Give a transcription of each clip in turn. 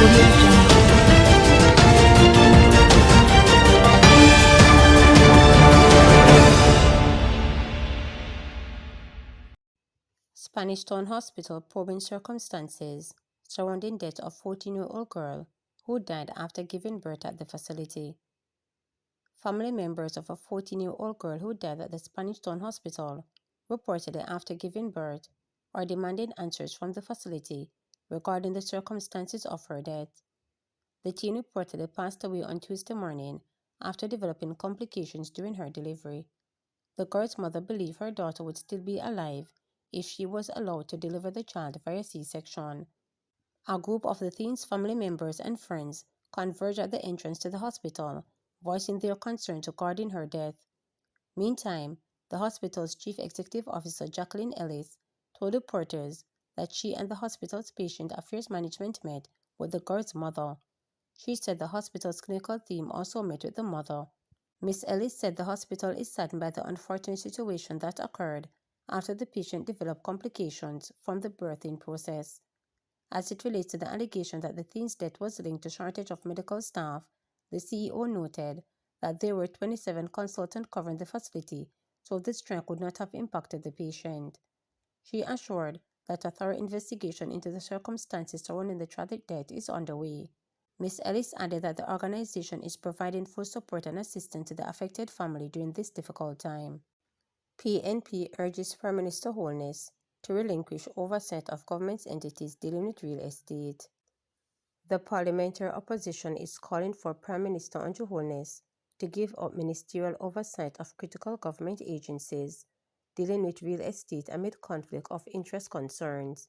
Audio Jungle. Spanish Town Hospital probing circumstances surrounding death of 14-year-old girl who died after giving birth at the facility. Family members of a 14-year-old girl who died at the Spanish Town Hospital reportedly after giving birth are demanding answers from the facility regarding the circumstances of her death. The teen reportedly passed away on Tuesday morning after developing complications during her delivery. The girl's mother believed her daughter would still be alive if she was allowed to deliver the child via C-section. A group of the teen's family members and friends converged at the entrance to the hospital, voicing their concerns regarding her death. Meantime, the hospital's chief executive officer, Jacqueline Ellis, told reporters that she and the hospital's patient affairs management met with the girl's mother. She said the hospital's clinical team also met with the mother. Ms. Ellis said the hospital is saddened by the unfortunate situation that occurred after the patient developed complications from the birthing process. As it relates to the allegation that the teen's death was linked to shortage of medical staff, the CEO noted that there were 27 consultants covering the facility, so the strike would not have impacted the patient. She assured that a thorough investigation into the circumstances surrounding the tragic death is underway. Ms. Ellis added that the organization is providing full support and assistance to the affected family during this difficult time. PNP urges Prime Minister Holness to relinquish oversight of government entities dealing with real estate. The parliamentary opposition is calling for Prime Minister Andrew Holness to give up ministerial oversight of critical government agencies dealing with real estate amid conflict of interest concerns.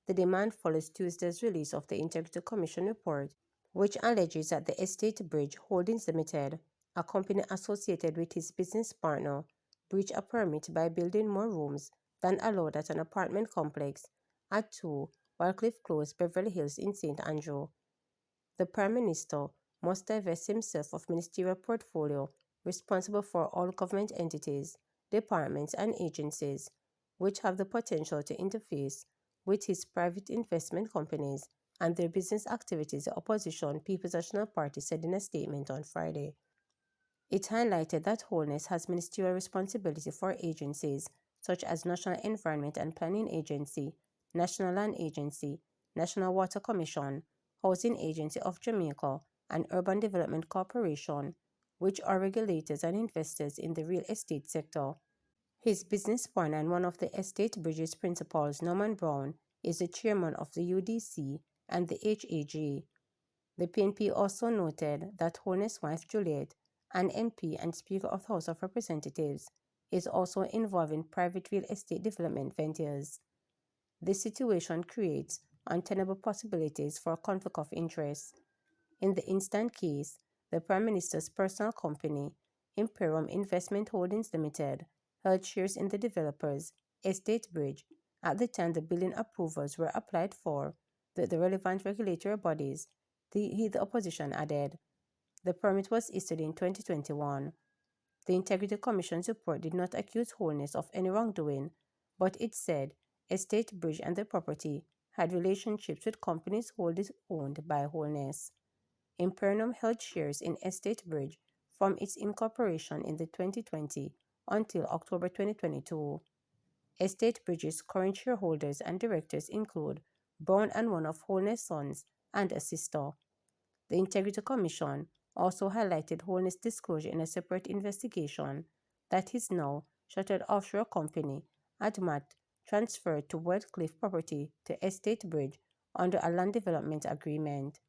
The demand follows Tuesday's release of the Integrity Commission report, which alleges that the Estate Bridge Holdings Limited, a company associated with his business partner, breached a permit by building more rooms than allowed at an apartment complex at 2 Wycliffe Close, Beverly Hills in St. Andrew. The Prime Minister must divest himself of ministerial portfolio responsible for all government entities, departments and agencies which have the potential to interface with his private investment companies and their business activities, the opposition People's National Party said in a statement on Friday. It highlighted that Holness has ministerial responsibility for agencies such as National Environment and Planning Agency, National Land Agency, National Water Commission, Housing Agency of Jamaica, and Urban Development Corporation, which are regulators and investors in the real estate sector. His business partner and one of the Estate Bridge's principals, Norman Brown, is the chairman of the UDC and the HAG. The PNP also noted that Holness' wife Juliet, an MP and Speaker of the House of Representatives, is also involved in private real estate development ventures. This situation creates untenable possibilities for a conflict of interest. In the instant case, the Prime Minister's personal company, Imperium Investment Holdings Limited, held shares in the developers, Estate Bridge, at the time the building approvals were applied for the relevant regulatory bodies, the opposition added. The permit was issued in 2021. The Integrity Commission's report did not accuse Holness of any wrongdoing, but it said Estate Bridge and the property had relationships with companies wholly owned by Holness. Imperium held shares in Estate Bridge from its incorporation in the 2020 until October 2022. Estate Bridge's current shareholders and directors include Brown and one of Holness' sons and a sister. The Integrity Commission also highlighted Holness' disclosure in a separate investigation that his now shuttered offshore company, ADMAT, transferred to Wycliffe property to Estate Bridge under a land development agreement.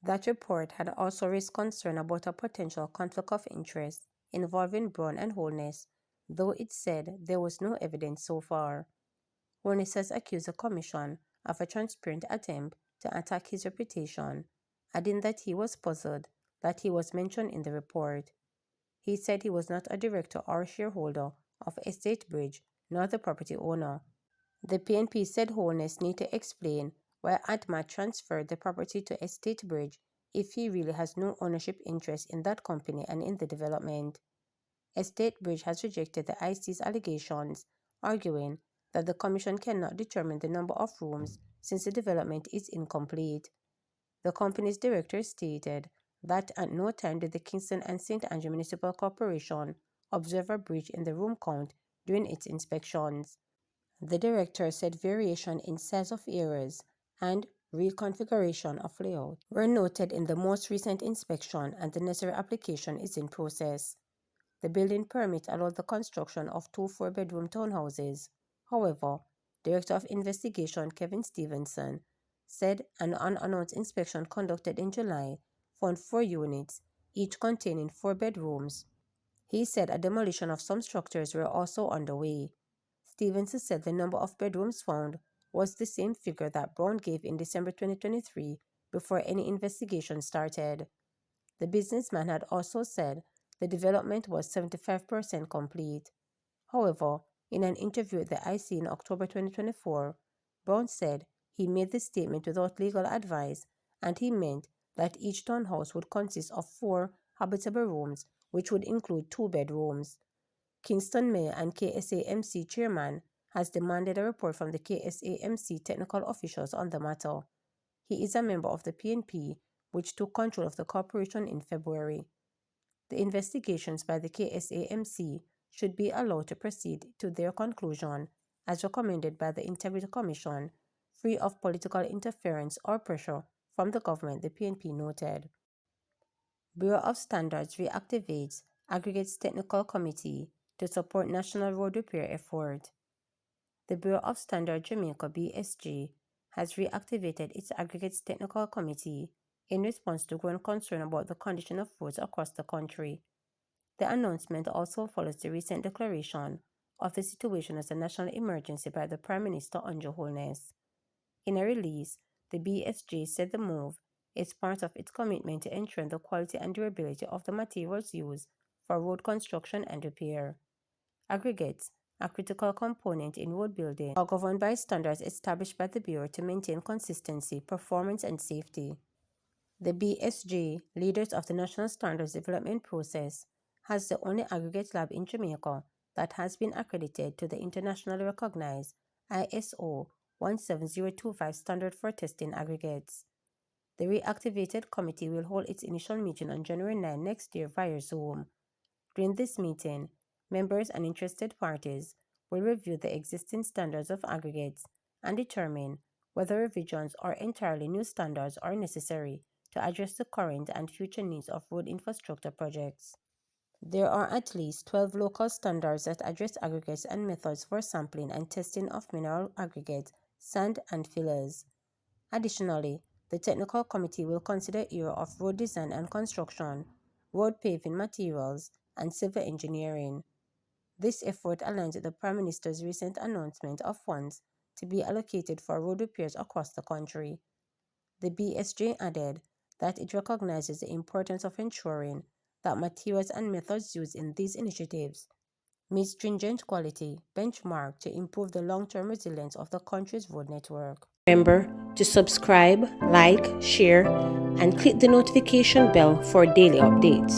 That report had also raised concern about a potential conflict of interest involving Brown and Holness, though it said there was no evidence so far. Holness has accused the Commission of a transparent attempt to attack his reputation, adding that he was puzzled that he was mentioned in the report. He said he was not a director or shareholder of Estate Bridge, nor the property owner. The PNP said Holness need to explain why ADMA transferred the property to Estate Bridge if he really has no ownership interest in that company and in the development. Estate Bridge has rejected the IC's allegations, arguing that the Commission cannot determine the number of rooms since the development is incomplete. The company's director stated that at no time did the Kingston and St. Andrew Municipal Corporation observe a breach in the room count during its inspections. The director said variation in size of areas and reconfiguration of layout were noted in the most recent inspection and the necessary application is in process. The building permit allowed the construction of 2 4-bedroom townhouses. However, Director of Investigation Kevin Stevenson said an unannounced inspection conducted in July found 4 units, each containing 4 bedrooms. He said a demolition of some structures were also underway. Stevenson said the number of bedrooms found was the same figure that Brown gave in December 2023 before any investigation started. The businessman had also said the development was 75% complete. However, in an interview with the IC in October 2024, Brown said he made the statement without legal advice and he meant that each townhouse would consist of 4 habitable rooms, which would include 2 bedrooms. Kingston Mayor and KSAMC Chairman has demanded a report from the KSAMC technical officials on the matter. He is a member of the PNP, which took control of the corporation in February. The investigations by the KSAMC should be allowed to proceed to their conclusion, as recommended by the Integrity Commission, free of political interference or pressure from the government, the PNP noted. Bureau of Standards reactivates Aggregates Technical Committee to support national road repair effort. The Bureau of Standards Jamaica (BSJ) has reactivated its Aggregates Technical Committee in response to growing concern about the condition of roads across the country. The announcement also follows the recent declaration of the situation as a national emergency by the Prime Minister on Your Holness. In a release, the BSJ said the move is part of its commitment to ensuring the quality and durability of the materials used for road construction and repair. Aggregates, a critical component in road building, are governed by standards established by the Bureau to maintain consistency, performance, and safety. The BSJ, leaders of the National Standards Development Process, has the only aggregate lab in Jamaica that has been accredited to the internationally recognized ISO 17025 standard for testing aggregates. The reactivated committee will hold its initial meeting on January 9 next year via Zoom. During this meeting, members and interested parties will review the existing standards of aggregates and determine whether revisions or entirely new standards are necessary to address the current and future needs of road infrastructure projects. There are at least 12 local standards that address aggregates and methods for sampling and testing of mineral aggregates, sand, and fillers. Additionally, the Technical Committee will consider areas of road design and construction, road paving materials, and civil engineering. This effort aligns with the Prime Minister's recent announcement of funds to be allocated for road repairs across the country. The BSJ added that it recognizes the importance of ensuring that materials and methods used in these initiatives meet stringent quality benchmarks to improve the long-term resilience of the country's road network. Remember to subscribe, like, share, and click the notification bell for daily updates.